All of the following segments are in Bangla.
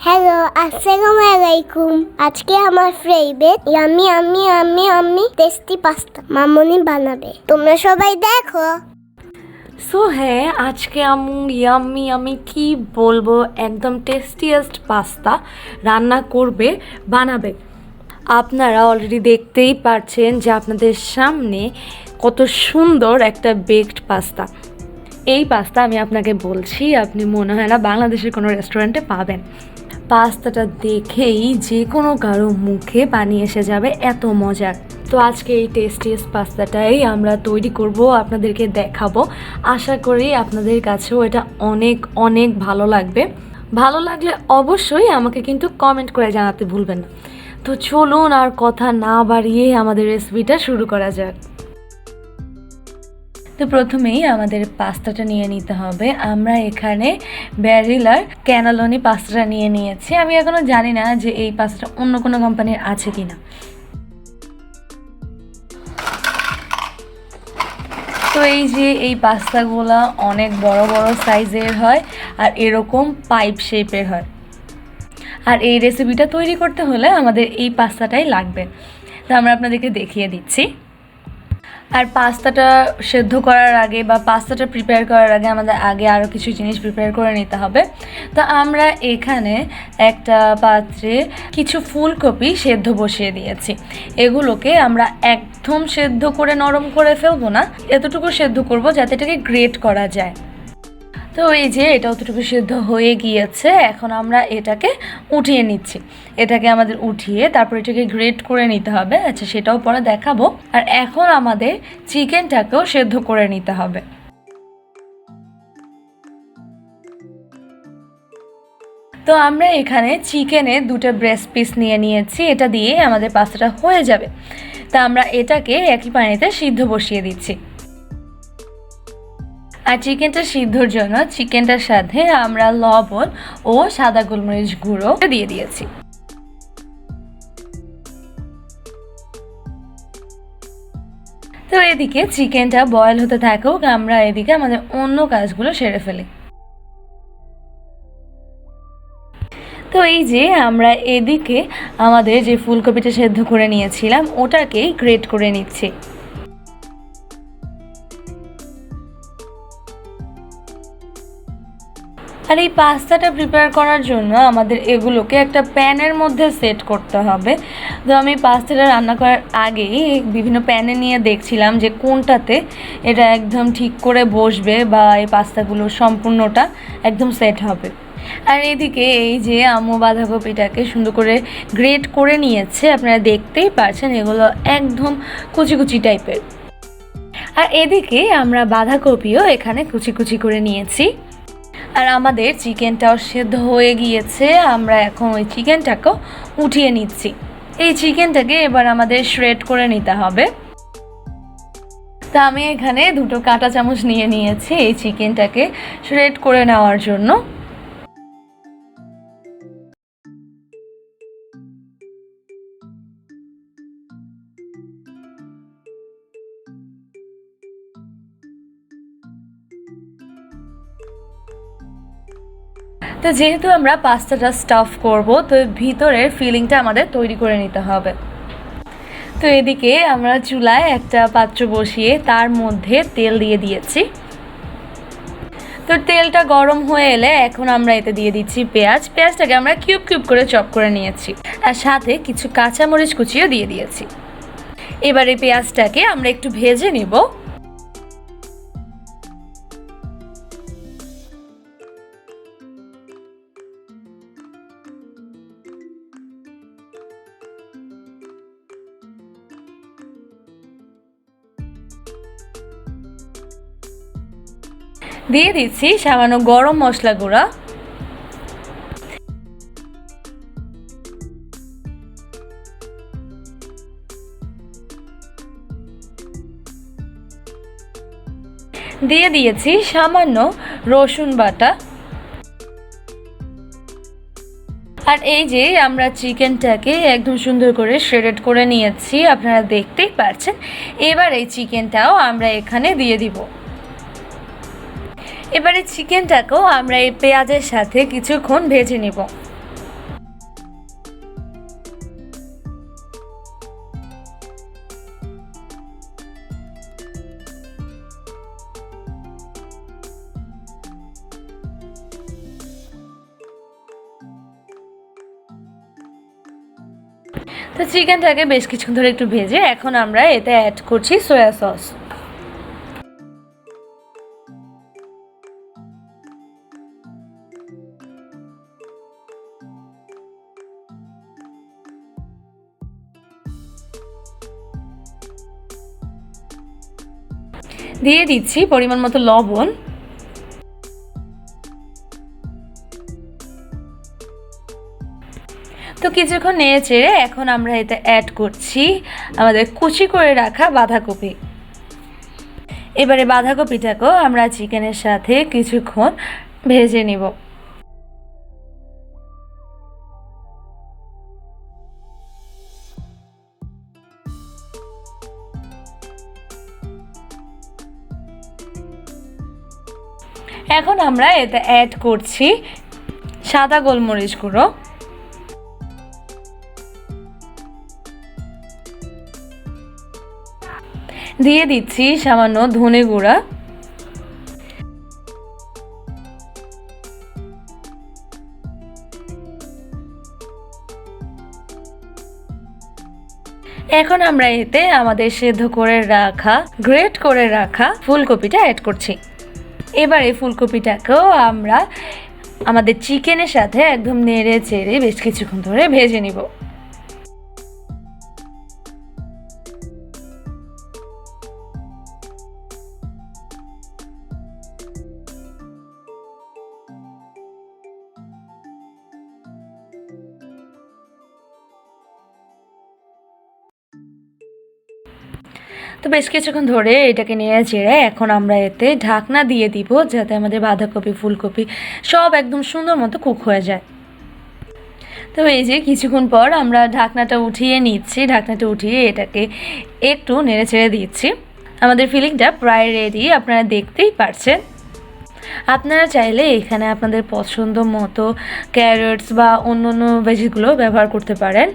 হ্যালো, আসসালামু আলাইকুম। আজকে আমার ফেভারিট ইয়াম্মি টেস্টি পাস্তা মামনি বানাবে। তোমরা সবাই দেখো। সো হ্যাঁ, আজকে আম্মু ইয়াম্মি কি বলবো, একদম টেস্টিয়েস্ট পাস্তা রান্না করবে, বানাবে। আপনারা অলরেডি দেখতেই পাচ্ছেন যে আপনাদের সামনে কত সুন্দর একটা বেকড পাস্তা। এই পাস্তা আমি আপনাকে বলছি, আপনি মনে হয় না বাংলাদেশের কোনো রেস্টুরেন্টে পাবেন। পাস্তাটা দেখেই যে কোনো কারো মুখে পানি এসে যাবে, এত মজার। তো আজকে এই টেস্টিয়েস্ট পাস্তাটাই আমরা তৈরি করব, আপনাদেরকে দেখাবো। আশা করি আপনাদের কাছেও এটা অনেক অনেক ভালো লাগবে। ভালো লাগলে অবশ্যই আমাকে কিন্তু কমেন্ট করে জানাতে ভুলবেন না। তো চলুন আর কথা না বাড়িয়ে আমাদের রেসিপিটা শুরু করা যাক। তো প্রথমেই আমাদের পাস্তাটা নিয়ে নিতে হবে। আমরা এখানে ব্যারিলার ক্যানালোনি পাস্তাটা নিয়ে নিয়েছি। আমি এখনো জানি না যে এই পাস্তাটা অন্য কোনো কোম্পানির আছে কিনা। তো এই যে এই পাস্তাগুলো অনেক বড় বড় সাইজের হয় আর এরকম পাইপ শেপের হয়। আর এই রেসিপিটা তৈরি করতে হলে আমাদের এই পাস্তাটাই লাগবে। তো আমরা আপনাদেরকে দেখিয়ে দিচ্ছি। আর পাস্তাটা সেদ্ধ করার আগে বা পাস্তাটা প্রিপেয়ার করার আগে আমাদের আরও কিছু জিনিস প্রিপেয়ার করে নিতে হবে। তো আমরা এখানে একটা পাত্রে কিছু ফুলকপি সেদ্ধ বসিয়ে দিয়েছি। এগুলোকে আমরা একদম সেদ্ধ করে নরম করে ফেলবো না, এতটুকু সেদ্ধ করব যাতে এটাকে গ্রেট করা যায়। তো এই যে এটা অতটুকু সেদ্ধ হয়ে গিয়েছে, এখন আমরা এটাকে উঠিয়ে নিচ্ছি। এটাকে আমাদের উঠিয়ে তারপর এটাকে গ্রেট করে নিতে হবে। আচ্ছা, সেটাও পরে দেখাবো। আর এখন আমাদের চিকেনটাকেও সেদ্ধ করে নিতে হবে। তো আমরা এখানে চিকেনের 2টা ব্রেস্ট পিস নিয়ে নিয়েছি, এটা দিয়ে আমাদের পাস্তাটা হয়ে যাবে। তা আমরা এটাকে একই পানিতে সিদ্ধ বসিয়ে দিচ্ছি। আর চিকেনটা সিদ্ধর জন্য চিকেনটার সাথে আমরা লবণ ও সাদা গোলমরিচ গুঁড়ো দিয়ে দিয়েছি। তো এদিকে চিকেনটা বয়েল হতে থাকুক, আমরা এদিকে আমাদের অন্য কাজগুলো সেরে ফেলি। তো এই যে আমরা এদিকে আমাদের যে ফুলকপিটা সেদ্ধ করে নিয়েছিলাম ওটাকেই গ্রেট করে নিচ্ছি। আর এই পাস্তাটা প্রিপেয়ার করার জন্য আমাদের এগুলোকে একটা প্যানের মধ্যে সেট করতে হবে। তো আমি পাস্তাটা রান্না করার আগেই বিভিন্ন প্যানে নিয়ে দেখছিলাম যে কোনটাতে এটা একদম ঠিক করে বসবে বা এই পাস্তাগুলো সম্পূর্ণটা একদম সেট হবে। আর এদিকে এই যে আম্মু বাঁধাকপিটাকে সুন্দর করে গ্রেট করে নিয়েছে, আপনারা দেখতেই পাচ্ছেন এগুলো একদম কুচি কুচি টাইপের। আর এদিকে আমরা বাঁধাকপিও এখানে কুচি কুচি করে নিয়েছি। আর আমাদের চিকেনটাও সেদ্ধ হয়ে গিয়েছে, আমরা এখন ওই চিকেনটাকেও উঠিয়ে নিচ্ছি। এই চিকেনটাকে এবার আমাদের শ্রেড করে নিতে হবে। তা আমি এখানে 2টো কাঁটা চামচ নিয়ে নিয়েছি এই চিকেনটাকে শ্রেড করে নেওয়ার জন্য। তো যেহেতু আমরা পাস্তাটা স্টাফ করব, তো ভিতরের ফিলিংটা আমাদের তৈরি করে নিতে হবে। তো এদিকে আমরা চুলায় একটা পাত্র বসিয়ে তার মধ্যে তেল দিয়ে দিয়েছি। তো তেলটা গরম হয়ে এলে এখন আমরা এতে দিয়ে দিচ্ছি পেঁয়াজটাকে আমরা কিউব কিউব করে চপ করে নিয়েছি। আর সাথে কিছু কাঁচামরিচ কুচিও দিয়ে দিয়েছি। এবার এই পেঁয়াজটাকে আমরা একটু ভেজে নিব। দিয়ে দিচ্ছি সামান্য গরম মশলা গুঁড়া। দিয়ে দিয়েছি সামান্য রসুন বাটা। আর এই যে আমরা চিকেনটাকে একদম সুন্দর করে শ্রেডেড করে নিয়েছি, আপনারা দেখতেই পাচ্ছেন। এবার এই চিকেনটাও আমরা এখানে দিয়ে দিব। এবারে চিকেনটাকেও আমরা এই পেঁয়াজের সাথে কিছুক্ষণ ভেজে নেব। তো চিকেনটাকে বেশ কিছুক্ষণ ধরে একটু ভেজে এখন আমরা এতে অ্যাড করছি সয়া সস। দিয়ে দিচ্ছি পরিমাণ মতো লবণ। তো কিছুক্ষণ নেড়ে চেড়ে এখন আমরা এতে অ্যাড করছি আমাদের কুচি করে রাখা বাঁধাকপি। এবারে বাঁধাকপিটাকেও আমরা চিকেনের সাথে কিছুক্ষণ ভেজে নিব। এখন আমরা এতে অ্যাড করছি সাদা গোলমরিচ গুঁড়ো, দিয়ে দিচ্ছি সামান্য ধনে গুঁড়া, এখন আমরা এতে আমাদের সেদ্ধ করে রাখা গ্রেট করে রাখা ফুলকপিটা অ্যাড করছি। এবারে ফুলকপিটাকেও আমরা আমাদের চিকেনের সাথে একদম নেড়ে চেড়ে বেশ কিছুক্ষণ ধরে ভেজে নিব। তো বেশ কিছুক্ষণ ধরে এটাকে নেড়ে চেড়ে এখন আমরা এতে ঢাকনা দিয়ে দিব, যাতে আমাদের বাঁধাকপি ফুলকপি সব একদম সুন্দর মতো কুক হয়ে যায়। তো এই যে কিছুক্ষণ পর আমরা ঢাকনাটা উঠিয়ে নিচ্ছি, ঢাকনাটা উঠিয়ে এটাকে একটু নেড়ে চেড়ে দিচ্ছি। আমাদের ফিলিংটা প্রায় রেডি, আপনারা দেখতেই পারছেন। আপনারা চাইলে এখানে আপনাদের পছন্দ মতো ক্যারটস বা অন্য অন্য ভেজিগুলো ব্যবহার করতে পারেন।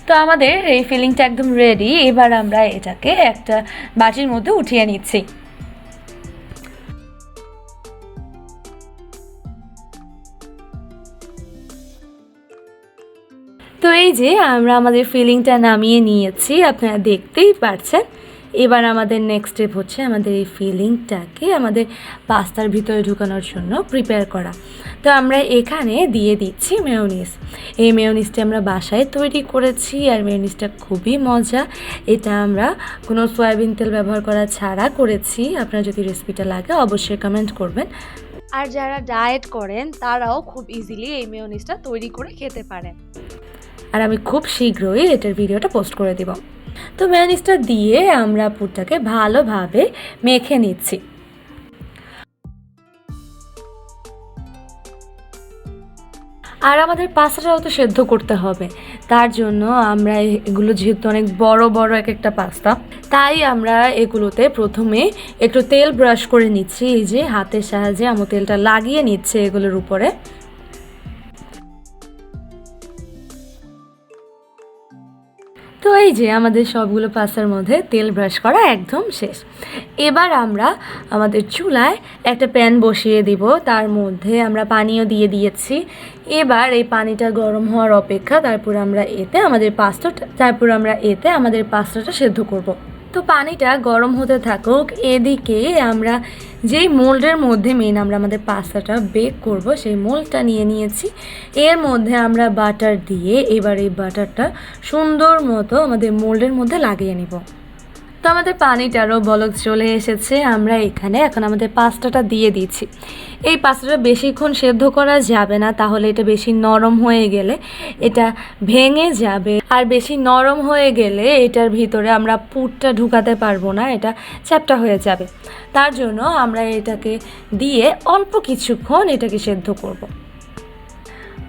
তো আমাদের এই ফিলিংটা একদম রেডি। এবার আমরা এটাকে একটা বাটির মধ্যে উঠিয়ে নিচ্ছি। তো এই যে আমরা আমাদের ফিলিংটা নামিয়ে নিয়েছি, আপনারা দেখতেই পারছেন। এবার আমাদের নেক্সট স্টেপ হচ্ছে আমাদের এই ফিলিংটাকে আমাদের পাস্তার ভিতরে ঢুকানোর জন্য প্রিপেয়ার করা। তো আমরা এখানে দিয়ে দিচ্ছি মেয়োনিজ। এই মেয়োনিজটা আমরা বাসায় তৈরি করেছি, আর মেয়োনিজটা খুবই মজা। এটা আমরা কোনো সয়াবিন তেল ব্যবহার করা ছাড়া করেছি। আপনার যদি রেসিপিটা লাগে অবশ্যই কমেন্ট করবেন। আর যারা ডায়েট করেন তারাও খুব ইজিলি এই মেয়োনিজটা তৈরি করে খেতে পারেন। আর আমি খুব শীঘ্রই এটার ভিডিওটা পোস্ট করে দেব। তো মেয়োনিজটা দিয়ে আমরা পুরটাকে ভালোভাবে মেখে নিচ্ছি। আর আমাদের পাস্তাটাও তো সেদ্ধ করতে হবে, তার জন্য আমরা এগুলো যেহেতু অনেক বড় বড় এক একটা পাস্তা, তাই আমরা এগুলোতে প্রথমে একটু তেল ব্রাশ করে নিচ্ছি। এই যে হাতের সাহায্যে আমি তেলটা লাগিয়ে নিচ্ছে এগুলোর উপরে। তো এই যে আমাদের সবগুলো পাস্তার মধ্যে তেল ব্রাশ করা একদম শেষ। এবার আমরা আমাদের চুলায় একটা প্যান বসিয়ে দিব, তার মধ্যে আমরা পানিও দিয়ে দিয়েছি। এবার এই পানিটা গরম হওয়ার অপেক্ষা, তারপর আমরা এতে আমাদের পাস্তাটা সেদ্ধ করব। তো পানিটা গরম হতে থাকুক, এদিকে আমরা যেই মোল্ডের মধ্যে আমরা আমাদের পাস্তাটা বেক করব সেই মোল্ডটা নিয়ে নিয়েছি। এর মধ্যে আমরা বাটার দিয়ে এবার এই বাটারটা সুন্দর মতো আমাদের মোল্ডের মধ্যে লাগিয়ে নিব। তো আমাদের পানিটারও বলক চলে এসেছে। আমরা এখানে এখন আমাদের পাস্তাটা দিয়ে দিচ্ছি। এই পাস্তাটা বেশিক্ষণ সেদ্ধ করা যাবে না, তাহলে এটা বেশি নরম হয়ে গেলে এটা ভেঙে যাবে। আর বেশি নরম হয়ে গেলে এটার ভিতরে আমরা পুরটা ঢুকাতে পারবো না, এটা চ্যাপ্টা হয়ে যাবে। তার জন্য আমরা এটাকে দিয়ে অল্প কিছুক্ষণ এটাকে সেদ্ধ করব।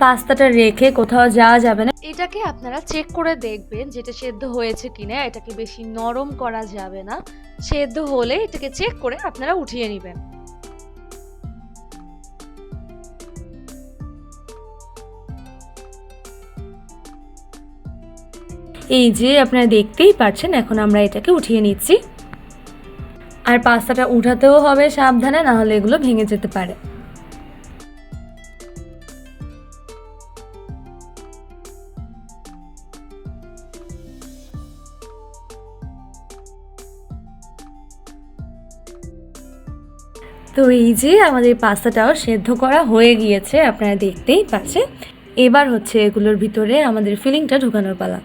পাস্তাটা রেখে কোথাও যাওয়া যাবে না। এটাকে আপনারা চেক করে দেখবেন যেটা সেদ্ধ হয়েছে কিনা। এটাকে বেশি নরম করা যাবে না, সেদ্ধ হলে এটাকে চেক করে আপনারা উঠিয়ে নেবেন। এই যে আপনারা দেখতেই পাচ্ছেন, এখন আমরা এটাকে উঠিয়ে নিচ্ছি। আর পাস্তাটা উঠাতেও হবে সাবধানে, না হলে এগুলো ভেঙে যেতে পারে। তো এই যে আমাদের পাস্তাটাও সেদ্ধ করা হয়ে গিয়েছে, আপনারা দেখতেই পাচ্ছেন। এবার হচ্ছে এগুলোর ভিতরে আমাদের ফিলিংটা ঢুকানোর পালা।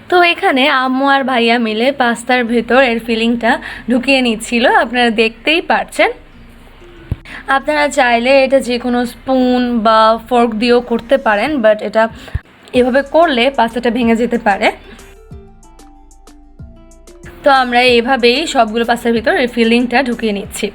তো এখানে আম্মু আর ভাইয়া মিলে পাস্তার ভেতর এর ফিলিংটা ঢুকিয়ে নিচ্ছিল, আপনারা দেখতেই পাচ্ছেন। আপনারা চাইলে এটা যে কোনো স্পুন বা ফর্ক দিয়েও করতে পারেন, বাট এটা এভাবে করলে পাস্তাটা ভেঙে যেতে পারে। তো আমরা এভাবেই সবগুলো পাস্তার ভিতর এই ফিলিংটা ঢুকিয়ে নিচ্ছি।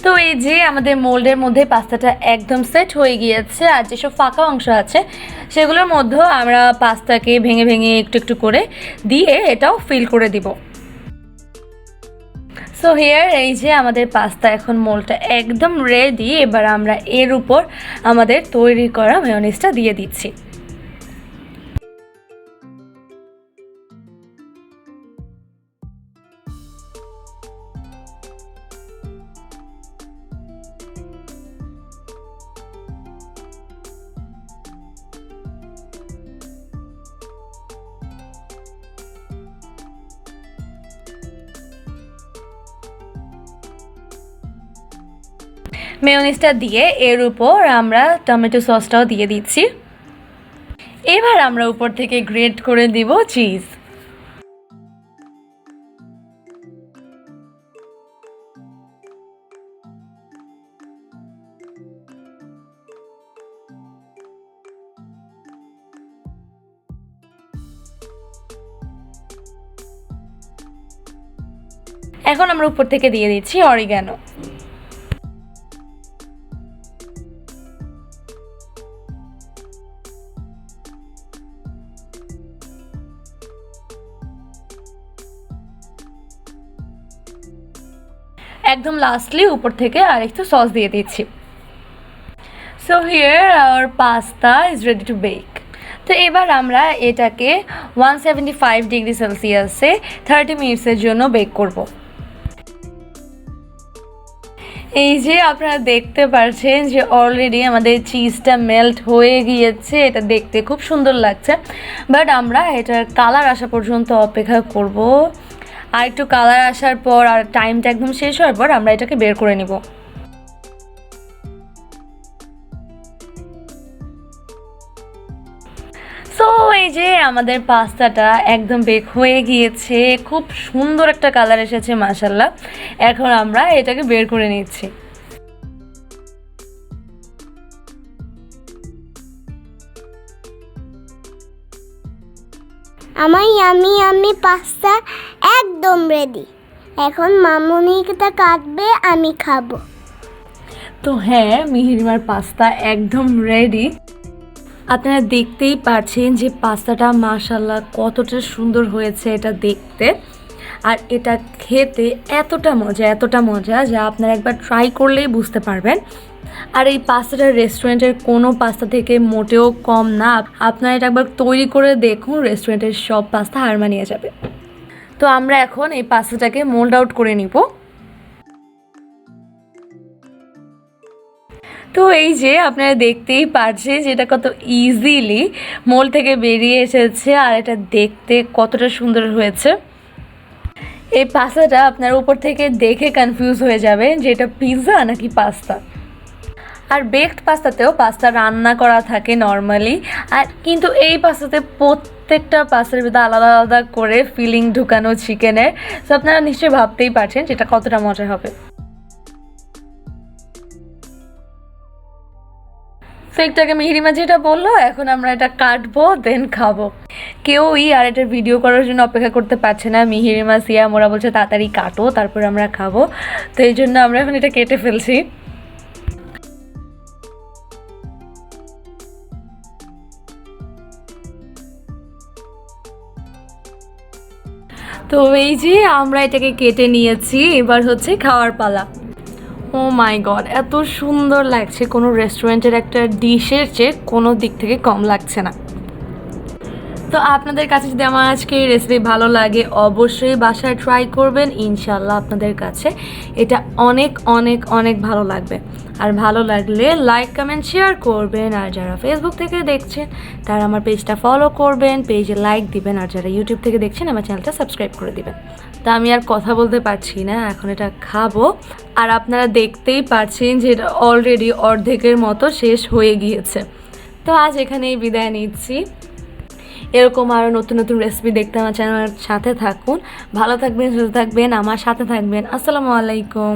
তো এই যে আমাদের মোল্ডের মধ্যে পাস্তাটা একদম সেট হয়ে গিয়েছে, আর যেসব ফাঁকা অংশ আছে সেগুলোর মধ্যেও আমরা পাস্তাকে ভেঙে ভেঙে একটু একটু করে দিয়ে এটাও ফিল করে দিব। সো হিয়ার এই যে আমাদের পাস্তা এখন মোল্ডটা একদম রেডি। এবার আমরা এর উপর আমাদের তৈরি করা মেয়োনিজটা দিয়ে দিচ্ছি। মেয়োনিজটা দিয়ে এর উপর আমরা টমেটো সসটাও দিয়ে দিচ্ছি। এবার আমরা উপর থেকে গ্রেট করে দিব চিজ। এখন আমরা উপর থেকে দিয়ে দিচ্ছি অরিগানো। একদম লাস্টলি উপর থেকে আরেকটু সস দিয়ে দিচ্ছি। So here our pasta is ready to bake. তো এবার আমরা এটাকে 175 ডিগ্রি সেলসিয়াসে 30 মিনিটসের জন্য বেক করব। এই যে আপনারা দেখতে পাচ্ছেন যে অলরেডি আমাদের চিজটা মেল্ট হয়ে গিয়েছে, এটা দেখতে খুব সুন্দর লাগছে। বাট আমরা এটার কালার আসা পর্যন্ত অপেক্ষা করব। আর একটু কালার আসার পর আর টাইমটা একদম শেষ হওয়ার পর আমরা এটাকে বের করে নিব। সো এই যে আমাদের পাস্তাটা একদম বেক হয়ে গিয়েছে, খুব সুন্দর একটা কালার এসেছে মাশাআল্লাহ। এখন আমরা এটাকে বের করে নিচ্ছি। আমার ইয়ামি ইয়ামি পাস্তা একদম রেডি। এখন মামুনিটা কাটবে, আমি খাবো। তো হ্যাঁ, মিহিরিমার পাস্তা একদম রেডি। আপনারা দেখতেই পাচ্ছেন যে পাস্তাটা মাশাআল্লাহ কতটা সুন্দর হয়েছে এটা দেখতে, আর এটা খেতে এতটা মজা যা আপনারা একবার ট্রাই করলেই বুঝতে পারবেন। আর এই পাস্তাটা রেস্টুরেন্টের কোনো পাস্তা থেকে মোটেও কম না। আপনারা এটা একবার তৈরি করে দেখুন, রেস্টুরেন্টের সব পাস্তা হার মানিয়ে যাবে। তো আমরা এখন এই পাস্তাটাকে মোল্ড আউট করে নিব। তো এই যে আপনারা দেখতেই পাচ্ছেন যে এটা কত ইজিলি মোল্ড থেকে বেরিয়ে এসেছে, আর এটা দেখতে কতটা সুন্দর হয়েছে। এই পাস্তাটা আপনার উপর থেকে দেখে কনফিউজ হয়ে যাবে যে এটা পিৎজা নাকি পাস্তা। আর বেকড পাস্তাতেও পাস্তা রান্না করা থাকে নর্মালি, আর কিন্তু এই পাস্তাতে প্রত্যেকটা পাস্তার ভিতরে আলাদা আলাদা করে ফিলিং ঢুকানো চিকেনের। সো আপনারা নিশ্চয়ই ভাবতেই পারছেন যেটা কতটা মজা হবে। তো একটাকে মিহিরিমা যেটা বললো, এখন আমরা এটা কাটবো দেন খাবো। কেউই আর এটার ভিডিও করার জন্য অপেক্ষা করতে পারছে না। মিহিরিমা, সিয়াম ওরা বলছে তাড়াতাড়ি কাটো তারপর আমরা খাবো। তো এই জন্য আমরা এখন এটা কেটে ফেলছি। তো এই যে আমরা এটাকে কেটে নিয়েছি, এবার হচ্ছে খাওয়ার পালা। ও মাই গড, এত সুন্দর লাগছে, কোনো রেস্টুরেন্টের একটা ডিশের চেয়ে কোনো দিক থেকে কম লাগছে না। তো আপনাদের কাছে যদি আমার আজকে এই রেসিপি ভালো লাগে অবশ্যই বাসায় ট্রাই করবেন, ইনশাল্লাহ আপনাদের কাছে এটা অনেক অনেক অনেক ভালো লাগবে। আর ভালো লাগলে লাইক কমেন্ট শেয়ার করবেন, আর যারা ফেসবুক থেকে দেখছেন তারা আমার পেজটা ফলো করবেন, পেজে লাইক দিবেন, আর যারা ইউটিউব থেকে দেখছেন আমার চ্যানেলটা সাবস্ক্রাইব করে দিবেন। তা আমি আর কথা বলতে পারছি না, এখন এটা খাবো। আর আপনারা দেখতেই পাচ্ছেন যে এটা অলরেডি অর্ধেকের মতো শেষ হয়ে গিয়েছে। তো আজ এখানেই বিদায় নিচ্ছি। এরকম আরও নতুন নতুন রেসিপি দেখতে আমার চ্যানেলের সাথে থাকুন। ভালো থাকবেন, সুস্থ থাকবেন, আমার সাথে থাকবেন। আসসালামু আলাইকুম।